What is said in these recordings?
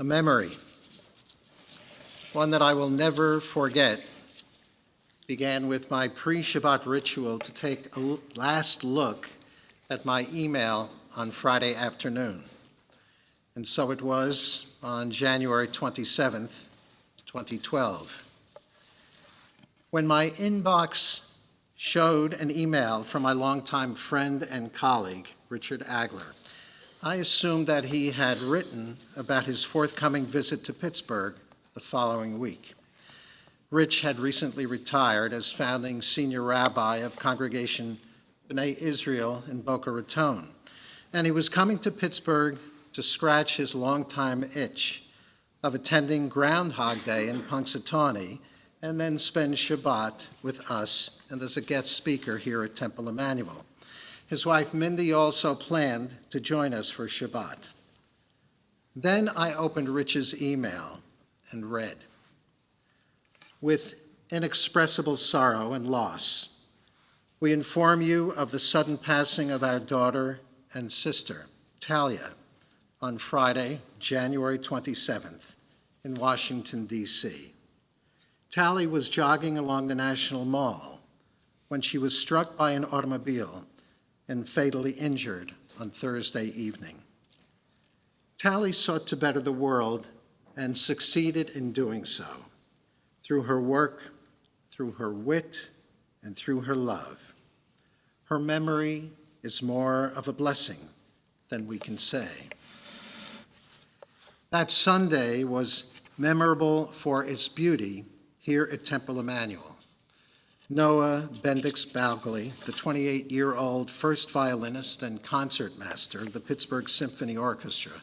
a memory, one that I will never forget, began with my pre-Shabbat ritual to take a last look at my email on Friday afternoon. And so it was on January 27th, 2012. When my inbox showed an email from my longtime friend and colleague, Richard Agler, I assumed that he had written about his forthcoming visit to Pittsburgh the following week. Rich had recently retired as founding senior rabbi of Congregation B'nai Israel in Boca Raton, and he was coming to Pittsburgh to scratch his longtime itch of attending Groundhog Day in Punxsutawney and then spend Shabbat with us and as a guest speaker here at Temple Emmanuel. His wife Mindy also planned to join us for Shabbat. Then I opened Rich's email and read, "With inexpressible sorrow and loss, we inform you of the sudden passing of our daughter and sister, Talia, on Friday, January 27th, in Washington, D.C. Tally was jogging along the National Mall when she was struck by an automobile and fatally injured on Thursday evening. Tally sought to better the world and succeeded in doing so through her work, through her wit, and through her love. Her memory is more of a blessing than we can say." That Sunday was memorable for its beauty here at Temple Emmanuel. Noah Bendix-Balgley, the 28-year-old first violinist and concertmaster of the Pittsburgh Symphony Orchestra,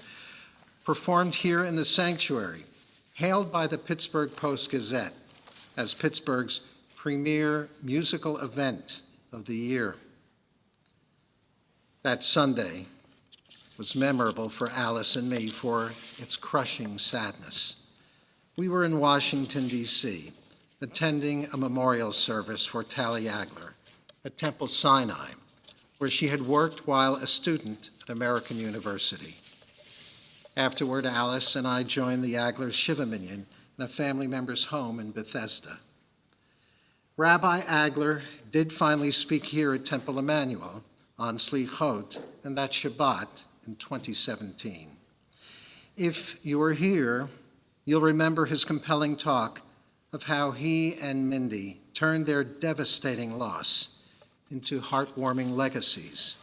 performed here in the sanctuary, hailed by the Pittsburgh Post-Gazette as Pittsburgh's premier musical event of the year. That Sunday was memorable for Alice and me for its crushing sadness. We were in Washington, D.C., attending a memorial service for Tally Agler at Temple Sinai, where she had worked while a student at American University. Afterward, Alice and I joined the Agler Shiva Minyan in a family member's home in Bethesda. Rabbi Agler did finally speak here at Temple Emmanuel on Slichot and that Shabbat in 2017. If you were here, you'll remember his compelling talk of how he and Mindy turned their devastating loss into heartwarming legacies.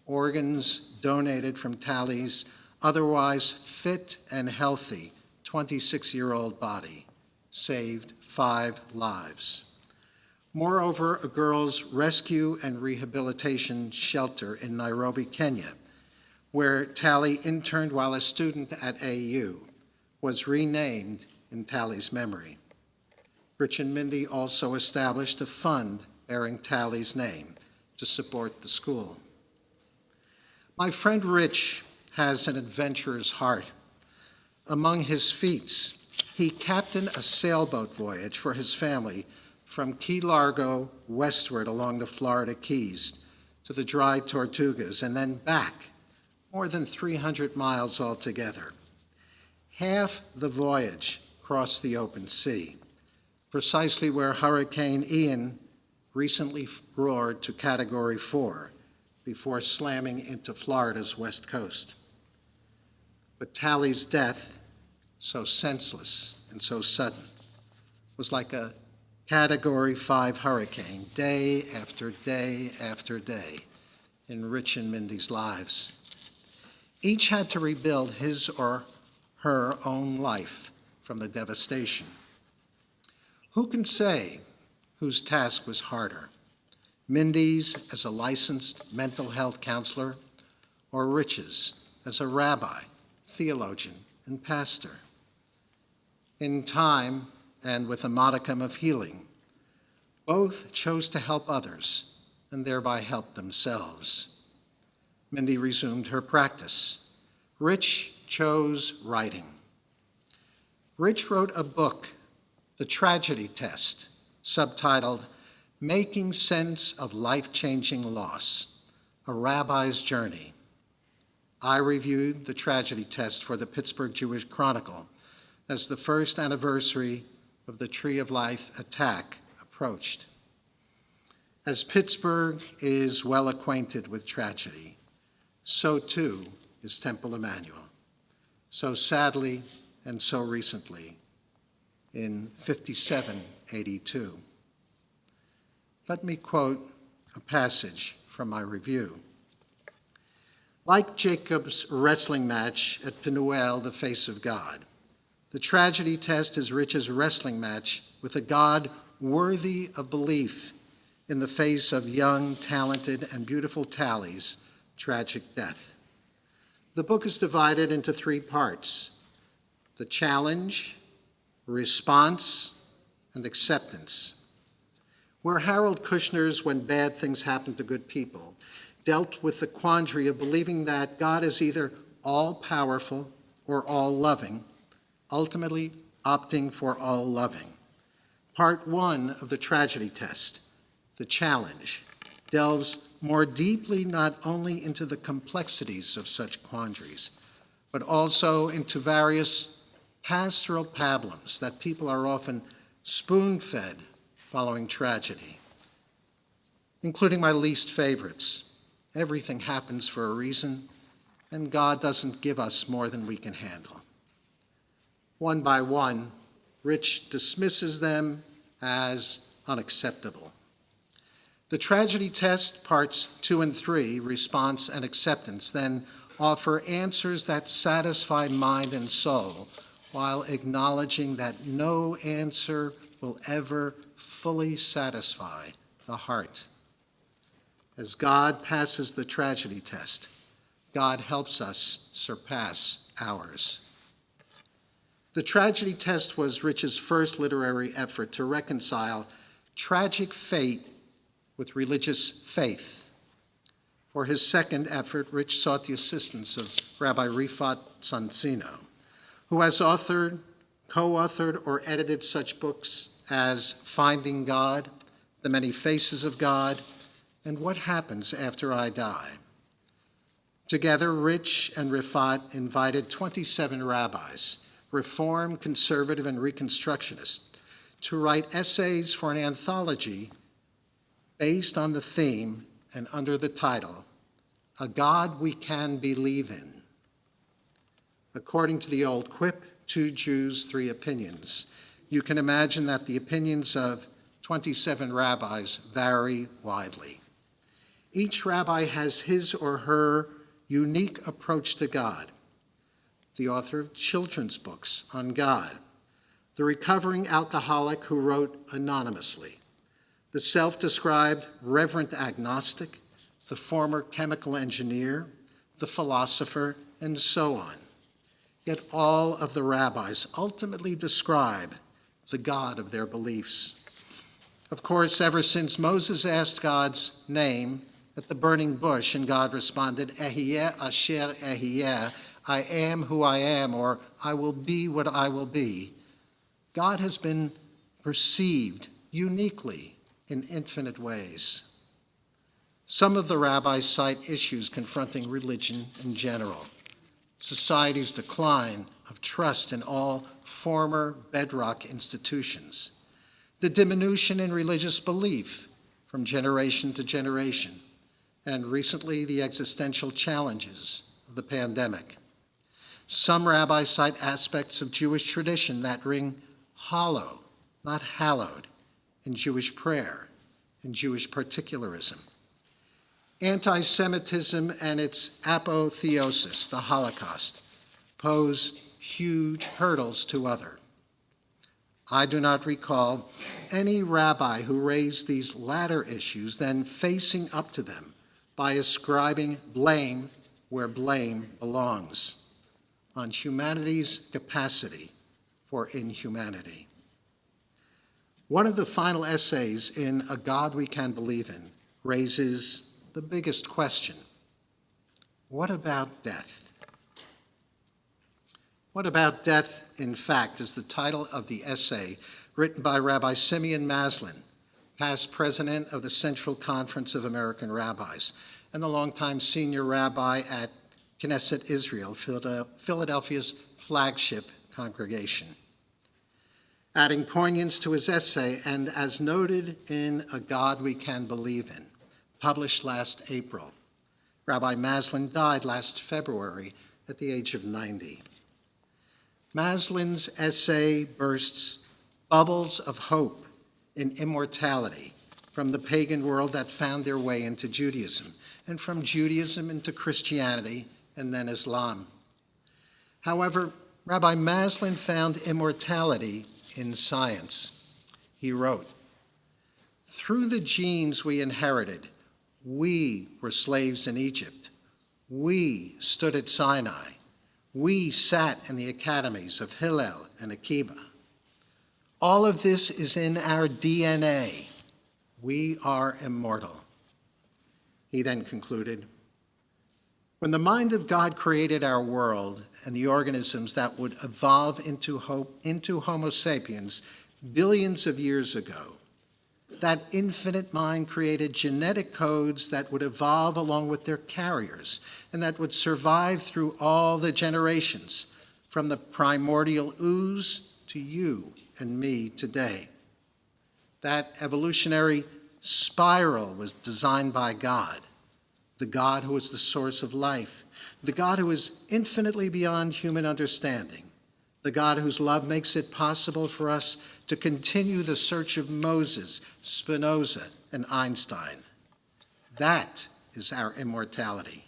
Organs donated from Tally's otherwise fit and healthy 26-year-old body saved 5 lives. Moreover, a girls' rescue and rehabilitation shelter in Nairobi, Kenya, where Tally interned while a student at AU, was renamed in Tally's memory. Rich and Mindy also established a fund bearing Tally's name to support the school. My friend Rich has an adventurer's heart. Among his feats, he captained a sailboat voyage for his family from Key Largo westward along the Florida Keys to the Dry Tortugas and then back, more than 300 miles altogether. Half the voyage crossed the open sea, precisely where Hurricane Ian recently roared to Category 4 before slamming into Florida's west coast. But Tally's death, so senseless and so sudden, was like a Category 5 hurricane, day after day after day, in Rich and Mindy's lives. Each had to rebuild his or her own life from the devastation. Who can say whose task was harder, Mindy's as a licensed mental health counselor, or Rich's as a rabbi, theologian, and pastor? In time, and with a modicum of healing, both chose to help others and thereby help themselves. Mindy resumed her practice. Rich chose writing. Rich wrote a book, The Tragedy Test, subtitled Making Sense of Life-Changing Loss, A Rabbi's Journey. I reviewed the tragedy test for the Pittsburgh Jewish Chronicle as the first anniversary of the Tree of Life attack approached. As Pittsburgh is well acquainted with tragedy, so too is Temple Emmanuel. So sadly and so recently in 5782. Let me quote a passage from my review. Like Jacob's wrestling match at Penuel, the face of God, the tragedy test is Rich's wrestling match with a God worthy of belief in the face of young, talented, and beautiful Tally's tragic death. The book is divided into 3 parts: the challenge, response, and acceptance. Where Harold Kushner's When Bad Things Happen to Good People dealt with the quandary of believing that God is either all-powerful or all-loving, ultimately opting for all-loving. Part 1 of the tragedy test, the challenge, delves more deeply not only into the complexities of such quandaries, but also into various pastoral pablums that people are often spoon-fed following tragedy, including my least favorites. Everything happens for a reason, and God doesn't give us more than we can handle. One by one, Rich dismisses them as unacceptable. The tragedy test, parts 2 and 3, response and acceptance, then offer answers that satisfy mind and soul, while acknowledging that no answer will ever fully satisfy the heart. As God passes the tragedy test, God helps us surpass ours. The tragedy test was Rich's first literary effort to reconcile tragic fate with religious faith. For his second effort, Rich sought the assistance of Rabbi Rifat Sansino, who has authored, co-authored, or edited such books as Finding God, The Many Faces of God, and What Happens After I Die. Together, Rich and Rifat invited 27 rabbis, Reform, Conservative, and Reconstructionist, to write essays for an anthology based on the theme and under the title, A God We Can Believe In. According to the old quip, 2 Jews, 3 opinions, you can imagine that the opinions of 27 rabbis vary widely. Each rabbi has his or her unique approach to God. The author of children's books on God, the recovering alcoholic who wrote anonymously, the self-described reverent agnostic, the former chemical engineer, the philosopher, and so on. Yet all of the rabbis ultimately describe the God of their beliefs. Of course, ever since Moses asked God's name at the burning bush and God responded, Ehyeh asher ehyeh, I am who I am, or I will be what I will be, God has been perceived uniquely in infinite ways. Some of the rabbis cite issues confronting religion in general, society's decline of trust in all former bedrock institutions, the diminution in religious belief from generation to generation, and recently the existential challenges of the pandemic. Some rabbis cite aspects of Jewish tradition that ring hollow, not hallowed, in Jewish prayer, in Jewish particularism. Anti-Semitism and its apotheosis, the Holocaust, pose huge hurdles to other. I do not recall any rabbi who raised these latter issues then facing up to them by ascribing blame where blame belongs, on humanity's capacity for inhumanity. One of the final essays in A God We Can Believe In raises the biggest question. What about death? What about death, in fact, is the title of the essay written by Rabbi Simeon Maslin, past president of the Central Conference of American Rabbis and the longtime senior rabbi at Knesset Israel, Philadelphia's flagship congregation. Adding poignance to his essay, and as noted in A God We Can Believe In, published last April, Rabbi Mahler died last February at the age of 90. Mahler's essay bursts bubbles of hope in immortality from the pagan world that found their way into Judaism, and from Judaism into Christianity and then Islam. However, Rabbi Mahler found immortality in science. He wrote, "Through the genes we inherited, we were slaves in Egypt. We stood at Sinai. We sat in the academies of Hillel and Akiba. All of this is in our DNA. We are immortal." He then concluded, "When the mind of God created our world and the organisms that would evolve into Homo sapiens billions of years ago, that infinite mind created genetic codes that would evolve along with their carriers and that would survive through all the generations, from the primordial ooze to you and me today. That evolutionary spiral was designed by God, the God who is the source of life, the God who is infinitely beyond human understanding, the God whose love makes it possible for us to continue the search of Moses, Spinoza, and Einstein. That is our immortality."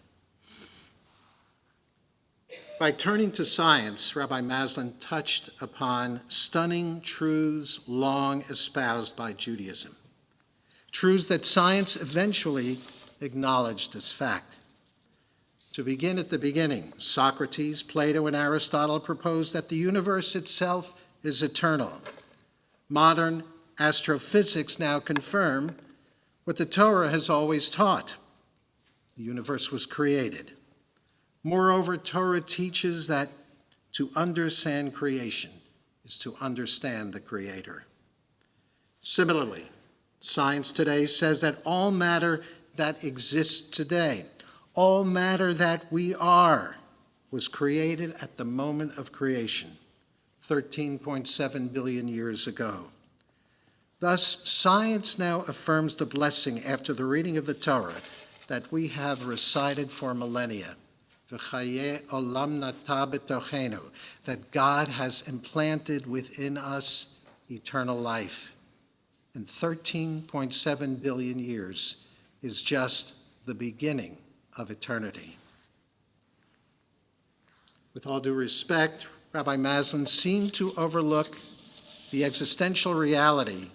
By turning to science, Rabbi Mahler touched upon stunning truths long espoused by Judaism, truths that science eventually acknowledged as fact. To begin at the beginning, Socrates, Plato, and Aristotle proposed that the universe itself is eternal. Modern astrophysics now confirm what the Torah has always taught. The universe was created. Moreover, Torah teaches that to understand creation is to understand the Creator. Similarly, science today says that all matter that exists today, all matter that we are, was created at the moment of creation, 13.7 billion years ago. Thus, science now affirms the blessing after the reading of the Torah that we have recited for millennia, V'chayei olam nata b'tochenu, that God has implanted within us eternal life. And 13.7 billion years is just the beginning of eternity. With all due respect, Rabbi Mahler seemed to overlook the existential reality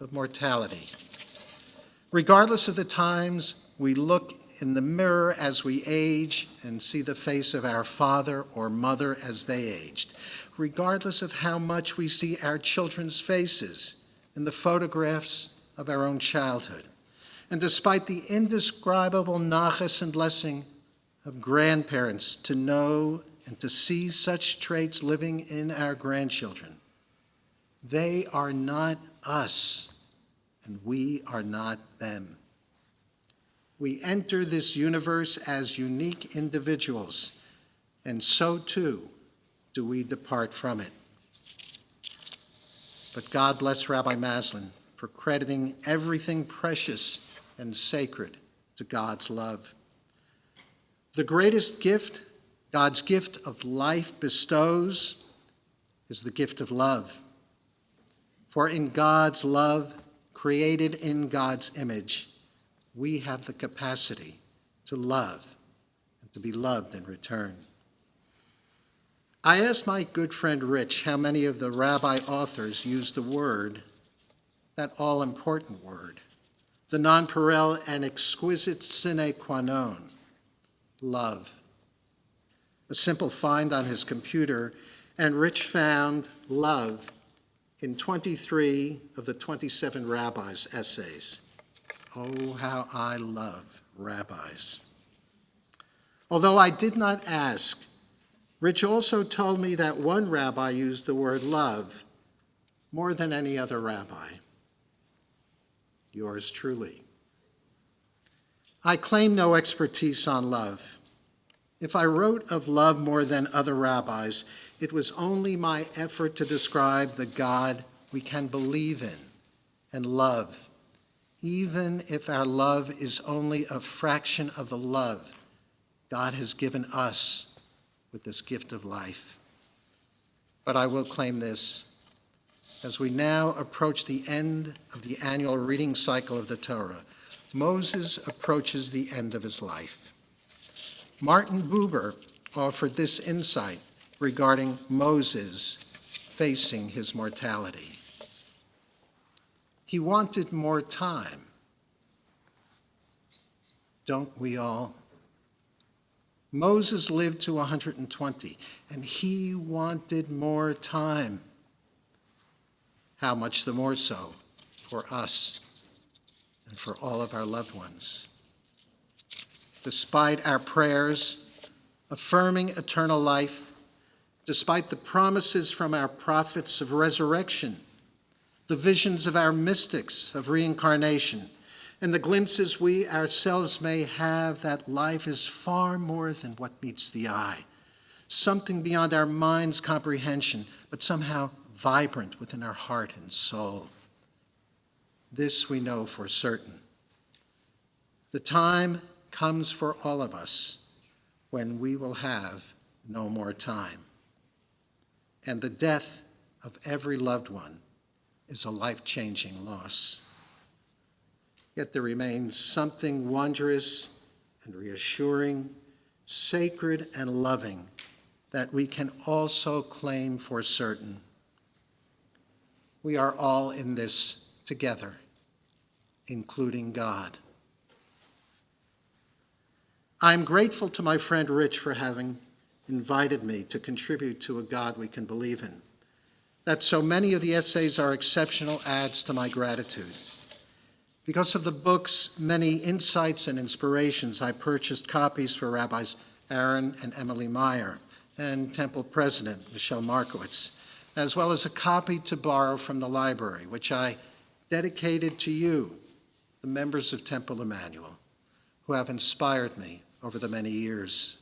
of mortality. Regardless of the times we look in the mirror as we age and see the face of our father or mother as they aged, regardless of how much we see our children's faces in the photographs of our own childhood, and despite the indescribable nachas and blessing of grandparents to know and to see such traits living in our grandchildren, they are not us, and we are not them. We enter this universe as unique individuals, and so too do we depart from it. But God bless Rabbi Mahler for crediting everything precious and sacred to God's love. The greatest gift God's gift of life bestows is the gift of love. For in God's love, created in God's image, we have the capacity to love and to be loved in return. I asked my good friend Rich how many of the rabbi authors use the word, that all-important word, the nonpareil and exquisite sine qua non, love. A simple find on his computer, and Rich found love in 23 of the 27 rabbis' essays. Oh, how I love rabbis. Although I did not ask, Rich also told me that one rabbi used the word love more than any other rabbi. Yours truly. I claim no expertise on love. If I wrote of love more than other rabbis, it was only my effort to describe the God we can believe in and love, even if our love is only a fraction of the love God has given us with this gift of life. But I will claim this: as we now approach the end of the annual reading cycle of the Torah, Moses approaches the end of his life. Martin Buber offered this insight regarding Moses facing his mortality. He wanted more time. Don't we all? Moses lived to 120, and he wanted more time. How much the more so for us and for all of our loved ones. Despite our prayers affirming eternal life, despite the promises from our prophets of resurrection, the visions of our mystics of reincarnation, and the glimpses we ourselves may have that life is far more than what meets the eye, something beyond our mind's comprehension, but somehow vibrant within our heart and soul. This we know for certain. The time comes for all of us when we will have no more time. And the death of every loved one is a life-changing loss. Yet there remains something wondrous and reassuring, sacred and loving that we can also claim for certain. We are all in this together, including God. I'm grateful to my friend Rich for having invited me to contribute to a God we can believe in. That so many of the essays are exceptional adds to my gratitude. Because of the book's many insights and inspirations, I purchased copies for Rabbis Aaron and Emily Meyer and Temple President Michelle Markowitz, as well as a copy to borrow from the library, which I dedicated to you, the members of Temple Emmanuel, who have inspired me over the many years.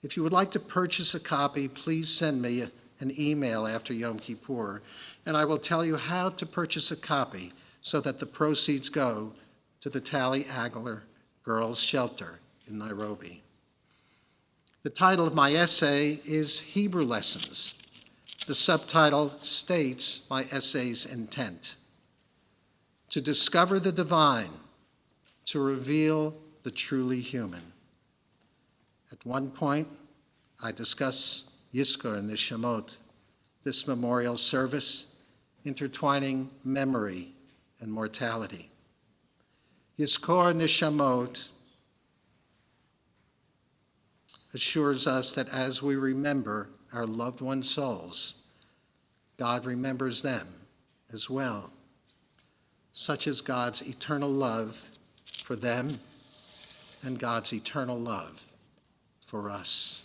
If you would like to purchase a copy, please send me an email after Yom Kippur, and I will tell you how to purchase a copy so that the proceeds go to the Tally Agler Girls Shelter in Nairobi. The title of my essay is Hebrew Lessons. The subtitle states my essay's intent: to discover the divine, to reveal the truly human. At one point, I discuss Yizkor and Neshamot, this memorial service intertwining memory and mortality. Yizkor Neshamot assures us that as we remember our loved ones' souls, God remembers them as well. Such is God's eternal love for them and God's eternal love for us.